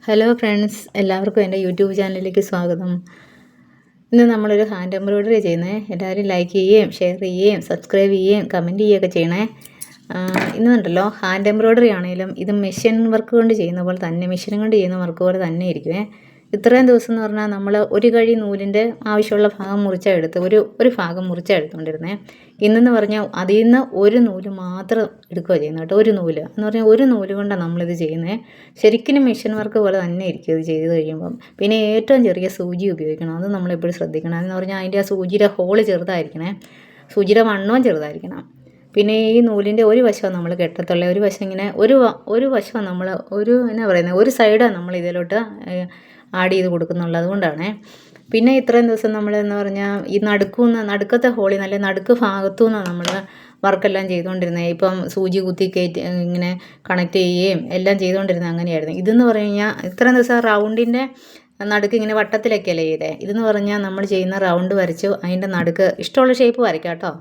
Hello friends, എല്ലാവർക്കും എൻ്റെ YouTube ചാനലിലേക്ക് സ്വാഗതം. ഇന്ന് നമ്മളൊരു ഹാൻഡ് എംബ്രോയ്ഡറി ചെയ്യുന്നത്. എല്ലാവരും ലൈക്ക് ചെയ്യുകയും ഷെയർ ചെയ്യുകയും സബ്സ്ക്രൈബ് ചെയ്യുകയും കമൻറ്റ് ചെയ്യുകയൊക്കെ ചെയ്യണേ. ഇന്നുണ്ടല്ലോ ഹാൻഡ് എംബ്രോയ്ഡറി ആണെങ്കിലും ഇത് മെഷീൻ വർക്ക് കൊണ്ട് ചെയ്യുന്ന പോലെ തന്നെ, മെഷീൻ കൊണ്ട് ചെയ്യുന്ന വർക്ക് പോലെ തന്നെ ഇരിക്കുമേ. ഇത്രയും ദിവസം എന്ന് പറഞ്ഞാൽ നമ്മൾ ഒരു കഴി നൂലിൻ്റെ ആവശ്യമുള്ള ഭാഗം മുറിച്ചാൽ എടുത്ത് ഒരു ഭാഗം മുറിച്ചാൽ എടുത്തുകൊണ്ടിരുന്നത്. ഇന്നെന്ന് പറഞ്ഞാൽ അതിൽ നിന്ന് ഒരു നൂല് മാത്രം എടുക്കുക ചെയ്യുന്നത് കേട്ടോ. ഒരു നൂല് എന്ന് പറഞ്ഞാൽ ഒരു നൂല് കൊണ്ടാണ് നമ്മളിത് ചെയ്യുന്നത്. ശരിക്കും മെഷീൻ വർക്ക് പോലെ തന്നെ ഇരിക്കും ഇത് ചെയ്ത് കഴിയുമ്പം. പിന്നെ ഏറ്റവും ചെറിയ സൂചി ഉപയോഗിക്കണം, അത് നമ്മളെപ്പോഴും ശ്രദ്ധിക്കണം. എന്ന് പറഞ്ഞാൽ അതിൻ്റെ ആ സൂചിയുടെ ഹോള് ചെറുതായിരിക്കണേ, സൂചിയുടെ വണ്ണവും ചെറുതായിരിക്കണം. പിന്നെ ഈ നൂലിൻ്റെ ഒരു വശം നമ്മൾ കെട്ടത്തുള്ള ഒരു വശം ഇങ്ങനെ ഒരു വശം നമ്മൾ എന്നാ പറയുന്നത്, ഒരു സൈഡാണ് നമ്മൾ ഇതിലോട്ട് ആഡ് ചെയ്ത് കൊടുക്കുന്നുള്ളൂ. അതുകൊണ്ടാണ്. പിന്നെ ഇത്രയും ദിവസം നമ്മൾ എന്ന് പറഞ്ഞാൽ ഈ നടുക്കത്തെ ഹോളി നല്ല നടുക്ക് ഭാഗത്തു നിന്നാണ് നമ്മൾ വർക്കെല്ലാം ചെയ്തുകൊണ്ടിരുന്നത്. ഇപ്പം സൂചി കുത്തി കയറ്റി ഇങ്ങനെ കണക്ട് ചെയ്യുകയും എല്ലാം ചെയ്തുകൊണ്ടിരുന്നത് അങ്ങനെയായിരുന്നു. ഇതെന്ന് പറഞ്ഞു കഴിഞ്ഞാൽ ഇത്രയും ദിവസം റൗണ്ടിൻ്റെ നടുക്ക് ഇങ്ങനെ വട്ടത്തിലൊക്കെയല്ലേ ചെയ്തേ. ഇതെന്ന് പറഞ്ഞാൽ നമ്മൾ ചെയ്യുന്ന റൗണ്ട് വരച്ചു അതിൻ്റെ നടുക്ക് ഇഷ്ടമുള്ള ഷേപ്പ് വരയ്ക്കാം കേട്ടോ.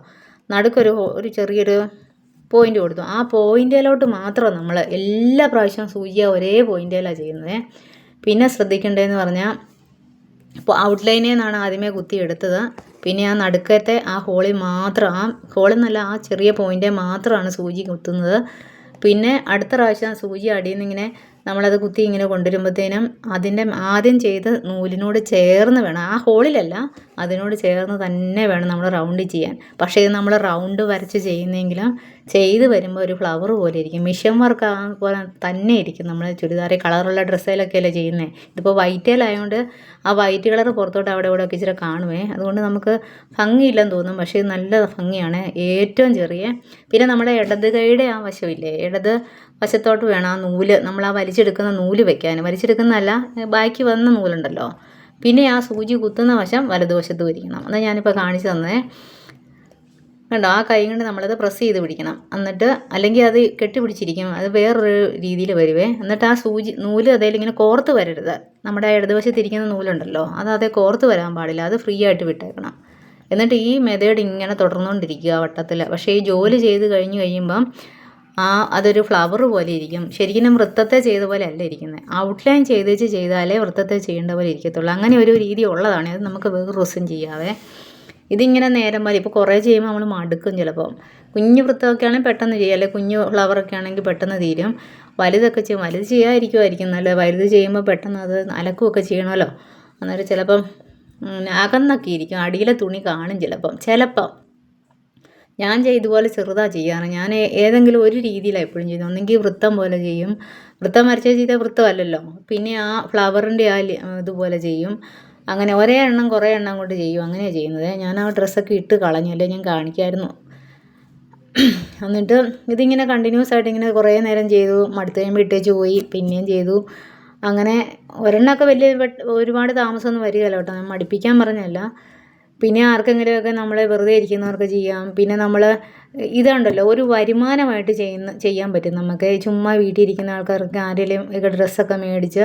നടുക്കൊരു ചെറിയൊരു പോയിൻ്റ് കൊടുത്തു. ആ പോയിൻ്റിലോട്ട് മാത്രം നമ്മൾ എല്ലാ പ്രാവശ്യവും സൂചിയ ഒരേ പോയിൻ്റിലാണ് ചെയ്യുന്നത്. പിന്നെ ശ്രദ്ധിക്കേണ്ടതെന്ന് പറഞ്ഞാൽ ഇപ്പോൾ ഔട്ട്ലൈനിൽ നിന്നാണ് ആദ്യമേ കുത്തി എടുത്തത്. പിന്നെ ആ നടുക്കത്തെ ആ ഹോളിൽ മാത്രം, ആ ഹോളെന്നല്ല ആ ചെറിയ പോയിൻ്റ് മാത്രമാണ് സൂചി കുത്തുന്നത്. പിന്നെ അടുത്ത പ്രാവശ്യം സൂചി അടിയിൽ നിന്നിങ്ങനെ നമ്മളത് കുത്തി ഇങ്ങനെ കൊണ്ടുവരുമ്പോഴത്തേനും അതിൻ്റെ ആദ്യം ചെയ്ത് നൂലിനോട് ചേർന്ന് വേണം, ആ ഹോളിലല്ല അതിനോട് ചേർന്ന് തന്നെ വേണം നമ്മൾ റൗണ്ട് ചെയ്യാൻ. പക്ഷേ ഇത് നമ്മൾ റൗണ്ട് വരച്ച് ചെയ്യുന്നെങ്കിലും ചെയ്ത് വരുമ്പോൾ ഒരു ഫ്ലവർ പോലെ ഇരിക്കും. മിഷൻ വർക്ക് ആ പോലെ തന്നെ ഇരിക്കും. നമ്മൾ ചുരിദാർ കളറുള്ള ഡ്രസ്സിലൊക്കെയല്ലേ ചെയ്യുന്നത്. ഇതിപ്പോൾ വൈറ്റേലായതുകൊണ്ട് ആ വൈറ്റ് കളർ പുറത്തോട്ട് അവിടെ ഒക്കെ ഇച്ചിരി കാണുമേ, അതുകൊണ്ട് നമുക്ക് ഭംഗിയില്ലെന്ന് തോന്നും. പക്ഷേ നല്ല ഭംഗിയാണ്. ഏറ്റവും ചെറിയ പിന്നെ നമ്മുടെ ഇടത് കൈയുടെ ആ വശമില്ലേ, ഇടത് വശത്തോട്ട് വേണം ആ നൂല്, നമ്മൾ ആ വലിച്ചെടുക്കുന്ന നൂല് വെക്കാൻ. വലിച്ചെടുക്കുന്നതല്ല, ബാക്കി വന്ന നൂലുണ്ടല്ലോ. പിന്നെ ആ സൂചി കുത്തുന്ന വശം വലതുവശത്ത് ഇരിക്കണം. അതാണ് ഞാനിപ്പോൾ കാണിച്ചു തന്നേ. കണ്ടോ, ആ കൈ കൊണ്ട് നമ്മളത് പ്രസ് ചെയ്ത് പിടിക്കണം. എന്നിട്ട് അല്ലെങ്കിൽ അത് കെട്ടിപ്പിടിച്ചിരിക്കും, അത് വേറൊരു രീതിയിൽ വരുവേ. എന്നിട്ട് ആ നൂല് അതേലും ഇങ്ങനെ കോർത്ത് വരരുത്. നമ്മുടെ ഇടതുവശത്തിരിക്കുന്ന നൂലുണ്ടല്ലോ, അതേ കോർത്ത് വരാൻ പാടില്ല, അത് ഫ്രീ ആയിട്ട് വിട്ടേക്കണം. എന്നിട്ട് ഈ മെത്തേഡ് ഇങ്ങനെ തുടർന്നുകൊണ്ടിരിക്കുക വട്ടത്തിൽ. പക്ഷേ ഈ ജോലി ചെയ്ത് കഴിയുമ്പം അതൊരു ഫ്ലവർ പോലെ ഇരിക്കും. ശരിക്കും വൃത്തത്തെ ചെയ്ത പോലെ അല്ല ഇരിക്കുന്നത്. ഔട്ട്ലൈൻ ചെയ്താലേ വൃത്തത്തെ ചെയ്യേണ്ട പോലെ ഇരിക്കത്തുള്ളൂ. അങ്ങനെ ഒരു രീതി ഉള്ളതാണ്. അത് നമുക്ക് വേറെ ദിവസം ചെയ്യാവേ. ഇതിങ്ങനെ നേരം പോലെ ഇപ്പോൾ കുറേ ചെയ്യുമ്പോൾ നമ്മൾ മടുക്കും. ചിലപ്പം കുഞ്ഞു വൃത്തമൊക്കെ ആണെങ്കിൽ പെട്ടെന്ന് ചെയ്യാം, അല്ലെങ്കിൽ കുഞ്ഞു ഫ്ലവറൊക്കെ ആണെങ്കിൽ പെട്ടെന്ന് തീരും. വലുതൊക്കെ ചെയ്യും, വലുത് ചെയ്യാതിരിക്കുമായിരിക്കും നല്ല. വലുത് ചെയ്യുമ്പോൾ പെട്ടെന്ന് അത് അലക്കുമൊക്കെ ചെയ്യണമല്ലോ. അന്നേരം ചിലപ്പം അകന്നൊക്കെ ഇരിക്കും, അടിയിലെ തുണി കാണും ചിലപ്പം. ഞാൻ ഇതുപോലെ ചെറുതാണ് ചെയ്യാറ്. ഞാൻ ഏതെങ്കിലും ഒരു രീതിയിലാണ് എപ്പോഴും ചെയ്യുന്നത്. ഒന്നെങ്കിൽ വൃത്തം പോലെ ചെയ്യും, വൃത്തം വരച്ചാൽ ചെയ്ത വൃത്തമല്ലല്ലോ. പിന്നെ ആ ഫ്ലവറിൻ്റെ ഇതുപോലെ ചെയ്യും. അങ്ങനെ ഒരേ എണ്ണം കുറേ എണ്ണം കൊണ്ട് ചെയ്യും, അങ്ങനെയാണ് ചെയ്യുന്നത്. ഞാൻ ആ ഡ്രസ്സൊക്കെ ഇട്ട് കളഞ്ഞു, അല്ലേ ഞാൻ കാണിക്കായിരുന്നു. എന്നിട്ട് ഇതിങ്ങനെ കണ്ടിന്യൂസ് ആയിട്ട് ഇങ്ങനെ കുറേ നേരം ചെയ്തു. മടുത്ത് കഴിയുമ്പോൾ ഇട്ടേച്ച് പോയി, പിന്നെയും ചെയ്തു. അങ്ങനെ ഒരെണ്ണമൊക്കെ ഒരുപാട് താമസമൊന്നും വരികയല്ല കേട്ടോ, ഞാൻ മടുപ്പിക്കാൻ പറഞ്ഞതല്ല. പിന്നെ ആർക്കെങ്കിലുമൊക്കെ നമ്മൾ വെറുതെ ഇരിക്കുന്നവർക്ക് ചെയ്യാം. പിന്നെ നമ്മൾ ഇതുണ്ടല്ലോ, ഒരു വരുമാനമായിട്ട് ചെയ്യാൻ പറ്റും നമുക്ക്. ചുമ്മാ വീട്ടിൽ ഇരിക്കുന്ന ആൾക്കാർക്ക് ആരെങ്കിലും ഒക്കെ ഡ്രസ്സൊക്കെ മേടിച്ച്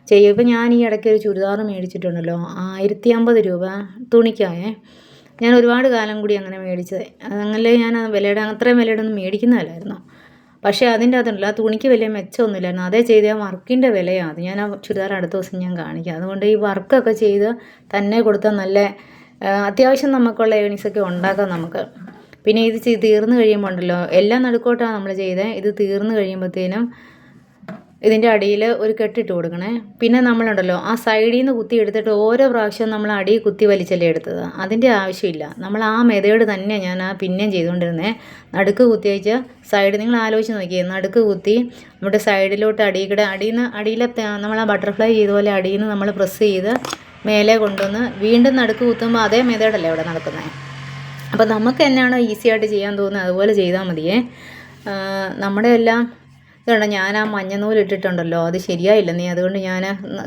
ചെയ്യും. ഇപ്പം ഞാൻ ഈ ഇടയ്ക്ക് ഒരു ചുരിദാർ മേടിച്ചിട്ടുണ്ടല്ലോ, 1050 രൂപ തുണിക്കായേ. ഞാൻ ഒരുപാട് കാലം കൂടി അങ്ങനെ മേടിച്ചത്. അങ്ങനെ ഞാൻ അത്രയും വിലയുടെ ഒന്നും മേടിക്കുന്നതല്ലായിരുന്നു. പക്ഷേ അതിൻ്റെ അകത്തുണ്ടല്ലോ, ആ തുണിക്ക് വലിയ മെച്ചമൊന്നുമില്ലായിരുന്നു. അതേ ചെയ്ത ആ വർക്കിൻ്റെ വിലയാണ് അത്. ഞാൻ ആ ചുരിദാർ അടുത്ത ദിവസം ഞാൻ കാണിക്കാം. അതുകൊണ്ട് ഈ വർക്കൊക്കെ ചെയ്ത് തന്നെ കൊടുത്താൽ നല്ല അത്യാവശ്യം നമുക്കുള്ള ഏണിങ്സൊക്കെ ഉണ്ടാക്കാം നമുക്ക്. പിന്നെ ഇത് തീർന്നു കഴിയുമ്പോൾ ഉണ്ടല്ലോ, എല്ലാം നടുക്കോട്ടാണ് നമ്മൾ ചെയ്തത്. ഇത് തീർന്നു കഴിയുമ്പോഴത്തേനും ഇതിൻ്റെ അടിയിൽ ഒരു കെട്ടിട്ട് കൊടുക്കണേ. പിന്നെ നമ്മളുണ്ടല്ലോ ആ സൈഡിൽ നിന്ന് കുത്തി എടുത്തിട്ട് ഓരോ പ്രാവശ്യവും നമ്മൾ അടിയിൽ കുത്തി വലിച്ചല്ലേ എടുത്തത്, അതിൻ്റെ ആവശ്യമില്ല. നമ്മൾ ആ മെത്തേഡ് തന്നെ ഞാൻ പിന്നെയും ചെയ്തുകൊണ്ടിരുന്നത്. നടുക്ക് കുത്തി വെച്ച് സൈഡ്, നിങ്ങൾ ആലോചിച്ച് നോക്കിയേ, നടുക്ക് കുത്തി നമ്മുടെ സൈഡിലോട്ട് അടിയിലെ നമ്മൾ ആ ബട്ടർഫ്ലൈ ചെയ്ത പോലെ അടിയിൽ നിന്ന് നമ്മൾ പ്രസ് ചെയ്ത് മേലെ കൊണ്ടുവന്ന് വീണ്ടും നടുക്ക് കുത്തുമ്പോൾ അതേ മെത്തേഡല്ലേ അവിടെ നടക്കുന്നത്. അപ്പോൾ നമുക്ക് എന്നാണോ ഈസി ആയിട്ട് ചെയ്യാൻ തോന്നുന്നത് അതുപോലെ ചെയ്താൽ മതിയേ. നമ്മുടെ എല്ലാം ഇതുണ്ട്, ഞാൻ ആ മഞ്ഞനൂല് ഇട്ടിട്ടുണ്ടല്ലോ, അത് ശരിയായില്ലെന്നേ. അതുകൊണ്ട്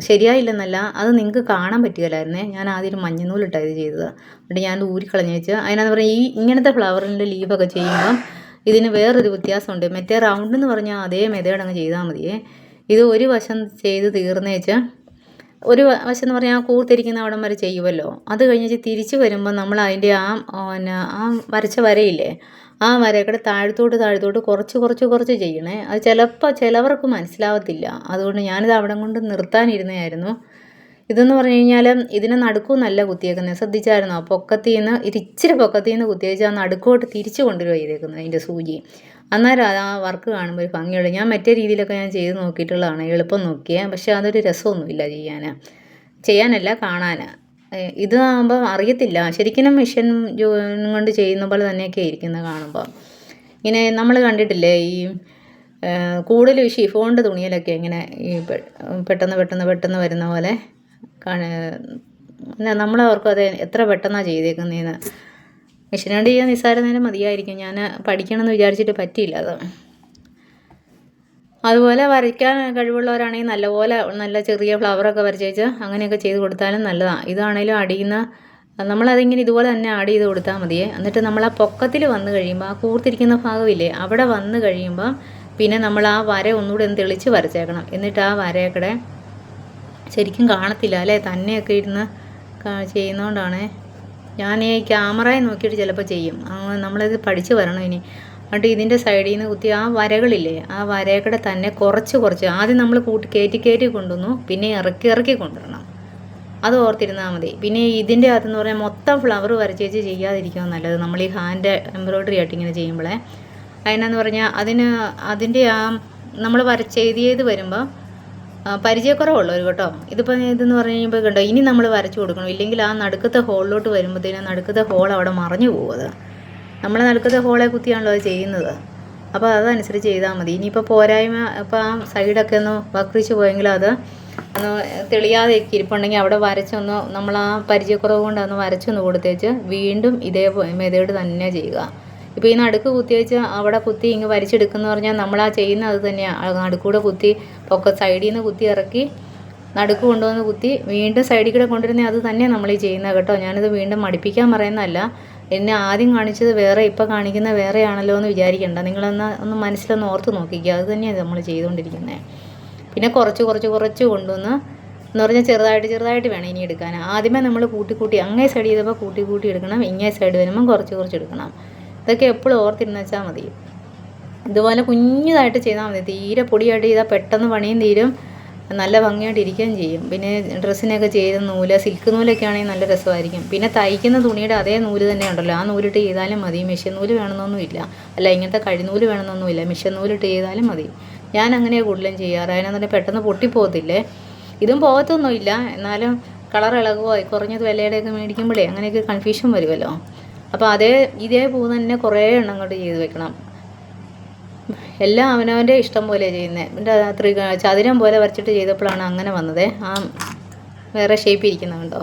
ശരിയായില്ലെന്നല്ല, അത് നിങ്ങൾക്ക് കാണാൻ പറ്റുകയില്ലായിരുന്നേ. ഞാൻ ആദ്യം മഞ്ഞനൂലിട്ടാണ് ഇത് ചെയ്തത്. എന്നിട്ട് ഞാൻ ഊരിക്കളഞ്ഞ് വെച്ച് അതിനകത്ത് പറഞ്ഞാൽ ഇങ്ങനത്തെ ഫ്ലവറിൻ്റെ ലീവൊക്കെ ചെയ്യുമ്പം ഇതിന് വേറൊരു വ്യത്യാസമുണ്ട്. മറ്റേ റൗണ്ട് എന്ന് പറഞ്ഞാൽ അതേ മെത്തേഡ് അങ്ങ് ചെയ്താൽ മതിയേ. ഇത് ഒരു വശം ചെയ്ത് തീർന്നേച്ച് ഒരു വശം എന്ന് പറഞ്ഞാൽ ആ കൂർത്തിരിക്കുന്ന അവിടം വരെ ചെയ്യുമല്ലോ. അത് കഴിഞ്ഞിട്ട് തിരിച്ച് വരുമ്പോൾ നമ്മൾ അതിൻ്റെ ആ വരച്ച വരയില്ലേ, ആ വരയുടെ താഴത്തോട്ട് കുറച്ച് ചെയ്യണേ. അത് ചിലപ്പോൾ ചിലവർക്ക് മനസ്സിലാവത്തില്ല. അതുകൊണ്ട് ഞാനിത് അവിടെ കൊണ്ട് നിർത്താനിരുന്നതായിരുന്നു. ഇതെന്ന് പറഞ്ഞു കഴിഞ്ഞാൽ ഇതിനെ നടുക്കും നല്ല കുത്തിയേക്കുന്നത്, ശ്രദ്ധിച്ചായിരുന്നോ? ഇച്ചിരി പൊക്കത്തിൽ നിന്ന് കുത്തിയേച്ച് ആ നടുക്കോട്ട് തിരിച്ച് കൊണ്ടുവരിക ചെയ്തേക്കുന്നത് അതിൻ്റെ സൂചി. അന്നേരം ആ വർക്ക് കാണുമ്പോൾ ഒരു ഭംഗിയുള്ളൂ. ഞാൻ മറ്റേ രീതിയിലൊക്കെ ഞാൻ ചെയ്ത് നോക്കിയിട്ടുള്ളതാണ്, എളുപ്പം നോക്കിയാൽ. പക്ഷേ അതൊരു രസമൊന്നുമില്ല ചെയ്യാനല്ല കാണാൻ. ഇതാകുമ്പോൾ അറിയത്തില്ല, ശരിക്കും മെഷീൻ കൊണ്ട് ചെയ്യുന്ന പോലെ തന്നെയൊക്കെ ഇരിക്കുന്നത് കാണുമ്പോൾ. ഇങ്ങനെ നമ്മൾ കണ്ടിട്ടില്ലേ ഈ കൂടുതൽ ഷിഫോണിൻ്റെ തുണിയിലൊക്കെ ഇങ്ങനെ ഈ പെട്ടെന്ന് വരുന്ന പോലെ നമ്മളവർക്കും അത് എത്ര പെട്ടെന്നാണ് ചെയ്തേക്കുന്നതെന്ന്. മെഷീൻ കൊണ്ട് ചെയ്യാൻ നിസ്സാര നേരം മതിയായിരിക്കും. ഞാൻ പഠിക്കണമെന്ന് വിചാരിച്ചിട്ട് പറ്റിയില്ല അത്. അതുപോലെ വരയ്ക്കാൻ കഴിവുള്ളവരാണെങ്കിൽ നല്ല ചെറിയ ഫ്ലവറൊക്കെ വരച്ചേച്ച് അങ്ങനെയൊക്കെ ചെയ്ത് കൊടുത്താലും നല്ലതാണ്. ഇതാണേലും അടിയുന്ന നമ്മളതിങ്ങനെ ഇതുപോലെ തന്നെ ആഡ് ചെയ്ത് കൊടുത്താൽ മതിയേ. എന്നിട്ട് നമ്മൾ ആ പൊക്കത്തിൽ വന്നു കഴിയുമ്പോൾ, ആ കൂർത്തിരിക്കുന്ന ഭാഗമില്ലേ, അവിടെ വന്നു കഴിയുമ്പം പിന്നെ നമ്മൾ ആ വര ഒന്നുകൂടെ ഒന്ന് തെളിച്ച് വരച്ചേക്കണം. എന്നിട്ട് ആ വരയൊക്കെ ശരിക്കും കാണത്തില്ല അല്ലേ, തന്നെയൊക്കെ ഇരുന്ന് ചെയ്യുന്നതുകൊണ്ടാണ്. ഞാൻ ഈ ക്യാമറയെ നോക്കിയിട്ട് ചിലപ്പോൾ ചെയ്യും. നമ്മളിത് പഠിച്ച് വരണം ഇനി. എന്നിട്ട് ഇതിൻ്റെ സൈഡിൽ നിന്ന് കുത്തി ആ വരകളില്ലേ, ആ വരയൊക്കെ തന്നെ കുറച്ച് ആദ്യം നമ്മൾ കയറ്റി കൊണ്ടുവന്നു, പിന്നെ ഇറക്കി കൊണ്ടുവരണം. അത് ഓർത്തിരുന്നാൽ മതി. പിന്നെ ഇതിൻ്റെ അകത്തെന്ന് പറഞ്ഞാൽ മൊത്തം ഫ്ലവർ വരച്ചേച്ച് ചെയ്യാതിരിക്കുക നല്ലത്. നമ്മൾ ഈ ഹാൻഡ് എംബ്രോയ്ഡറി ആയിട്ട് ഇങ്ങനെ ചെയ്യുമ്പോഴേ അതിനെന്ന് പറഞ്ഞാൽ അതിൻ്റെ നമ്മൾ ചെയ്ത് വരുമ്പോൾ പരിചയക്കുറവുള്ളവർ കേട്ടോ. ഇതെന്ന് പറഞ്ഞു കഴിയുമ്പോൾ കണ്ടോ, ഇനി നമ്മൾ വരച്ചു കൊടുക്കണം. ഇല്ലെങ്കിൽ ആ നടുക്കത്തെ ഹോളിലോട്ട് വരുമ്പോഴത്തേനും നടുക്കത്തെ ഹോൾ അവിടെ മറഞ്ഞു പോകും. അത് നമ്മൾ നടുക്കത്തെ ഹോളെ കുത്തിയാണല്ലോ അത് ചെയ്യുന്നത്. അപ്പോൾ അതനുസരിച്ച് ചെയ്താൽ മതി. ഇനിയിപ്പോൾ പോരായ്മ ഇപ്പോൾ ആ സൈഡൊക്കെ ഒന്ന് വക്രിച്ച് പോയെങ്കിൽ അത് ഒന്ന് തെളിയാതെ ഇരിപ്പുണ്ടെങ്കിൽ അവിടെ നമ്മൾ ആ പരിചയക്കുറവ് കൊണ്ട് അതൊന്ന് വരച്ചൊന്ന് കൊടുത്തേച്ച് വീണ്ടും ഇതേ മെതേഡ് തന്നെ ചെയ്യുക. ഇപ്പോൾ ഈ നടുക്ക് കുത്തിയേച്ച് അവിടെ കുത്തി ഇങ്ങ് വരച്ചെടുക്കുന്ന പറഞ്ഞാൽ നമ്മൾ ആ ചെയ്യുന്ന അത് തന്നെയാണ്. നടുക്കൂടെ കുത്തി സൈഡിൽ നിന്ന് കുത്തി ഇറക്കി നടുക്ക് കൊണ്ടുവന്ന് കുത്തി വീണ്ടും സൈഡിൽ കൂടെ കൊണ്ടുവരുന്നത് അത് തന്നെ നമ്മൾ ഈ ചെയ്യുന്നത് കേട്ടോ. ഞാനിത് വീണ്ടും മടിപ്പിക്കാൻ പറയുന്നതല്ല. എന്നെ ആദ്യം കാണിച്ചത് വേറെ, ഇപ്പോൾ കാണിക്കുന്ന വേറെ ആണല്ലോ എന്ന് വിചാരിക്കേണ്ട. നിങ്ങളൊന്ന് മനസ്സിലൊന്ന് ഓർത്ത് നോക്കിക്കുക. അത് തന്നെയാണ് നമ്മൾ ചെയ്തുകൊണ്ടിരിക്കുന്നത്. പിന്നെ കുറച്ച് കൊണ്ടുവന്ന് എന്ന് പറഞ്ഞാൽ ചെറുതായിട്ട് വേണം ഇനി എടുക്കാൻ. ആദ്യമേ നമ്മൾ കൂട്ടി അങ്ങേ സൈഡ് ചെയ്തപ്പോൾ കൂട്ടി എടുക്കണം. ഇങ്ങേ സൈഡ് വരുമ്പം കുറച്ച് എടുക്കണം. ഇതൊക്കെ എപ്പോഴും ഓർത്തിരുന്ന് വെച്ചാൽ മതി. ഇതുപോലെ കുഞ്ഞതായിട്ട് ചെയ്താൽ മതി. തീരെ പൊടിയായിട്ട് ചെയ്താൽ പെട്ടെന്ന് പണിയും തീരും, നല്ല ഭംഗിയായിട്ട് ഇരിക്കുകയും ചെയ്യും. പിന്നെ ഡ്രസ്സിനൊക്കെ ചെയ്ത സിൽക്ക് നൂലൊക്കെ ആണെങ്കിൽ നല്ല രസമായിരിക്കും. പിന്നെ തയ്ക്കുന്ന തുണിയുടെ അതേ നൂല് തന്നെ ഉണ്ടല്ലോ, ആ നൂലിട്ട് ചെയ്താലും മതി. മെഷീൻ നൂല് വേണമെന്നൊന്നുമില്ല, അല്ല ഇങ്ങനത്തെ കഴിനൂല് വേണമെന്നൊന്നുമില്ല. മെഷീൻ നൂലിട്ട് ചെയ്താലും മതി. ഞാൻ അങ്ങനെയാണ് കൂടുതലും ചെയ്യാറ്. അതിനെന്ന് പറഞ്ഞാൽ പെട്ടെന്ന് പോകത്തില്ലേ. ഇതും പോകത്തൊന്നുമില്ല, എന്നാലും കളർ ഇളകുമോ കുറഞ്ഞത് വിലയുടെയൊക്കെ മേടിക്കുമ്പോഴേ അങ്ങനെയൊക്കെ കൺഫ്യൂഷൻ വരുമല്ലോ. അപ്പോൾ ഇതേ പൂ തന്നെ കുറേ എണ്ണം കൊണ്ട് ചെയ്ത് വെക്കണം. എല്ലാം അവനവൻ്റെ ഇഷ്ടം പോലെ ചെയ്യുന്നത്. എൻ്റെ ചതുരം പോലെ വരച്ചിട്ട് ചെയ്തപ്പോഴാണ് അങ്ങനെ വന്നത്. ആ വേറെ ഷേപ്പ് ഇരിക്കുന്നുണ്ടോ,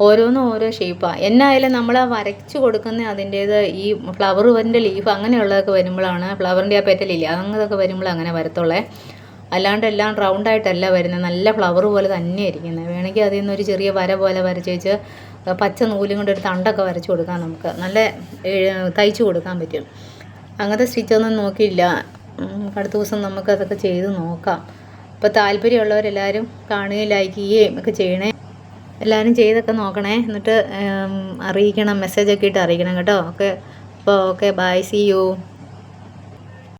ഓരോന്നും ഓരോ ഷേപ്പാണ്. എന്നായാലും നമ്മൾ ആ വരച്ച് കൊടുക്കുന്ന അതിൻ്റേത് ഈ ഫ്ലവറിൻ്റെ ലീഫ് അങ്ങനെയുള്ളതൊക്കെ വരുമ്പോഴാണ്, ഫ്ലവറിൻ്റെ ആ പെറ്റലില്ല അങ്ങനെയൊക്കെ വരുമ്പോൾ അങ്ങനെ വരത്തുള്ളേ. അല്ലാണ്ട് എല്ലാം റൗണ്ടായിട്ടല്ല വരുന്നത്, നല്ല ഫ്ലവർ പോലെ തന്നെ ഇരിക്കുന്നത്. വേണമെങ്കിൽ അതിൽ നിന്നൊരു ചെറിയ വര പോലെ വരച്ചേച്ച് പച്ച നൂലും കൊണ്ട് ഒരു തണ്ടൊക്കെ വരച്ച് കൊടുക്കാം. നമുക്ക് നല്ല തയ്ച്ച് കൊടുക്കാൻ പറ്റും. അങ്ങനത്തെ സ്റ്റിച്ചൊന്നും നോക്കിയില്ല. അടുത്ത ദിവസം നമുക്കതൊക്കെ ചെയ്ത് നോക്കാം. അപ്പോൾ താല്പര്യമുള്ളവരെല്ലാവരും കാണുകയും ലൈക്ക് ചെയ്യുകയും ഒക്കെ ചെയ്യണേ. എല്ലാവരും ചെയ്തൊക്കെ നോക്കണേ. എന്നിട്ട് അറിയിക്കണം, മെസ്സേജൊക്കെ ഇട്ട് അറിയിക്കണം കേട്ടോ. ഓക്കെ. അപ്പോൾ ഓക്കെ, ബൈ, സീ യു.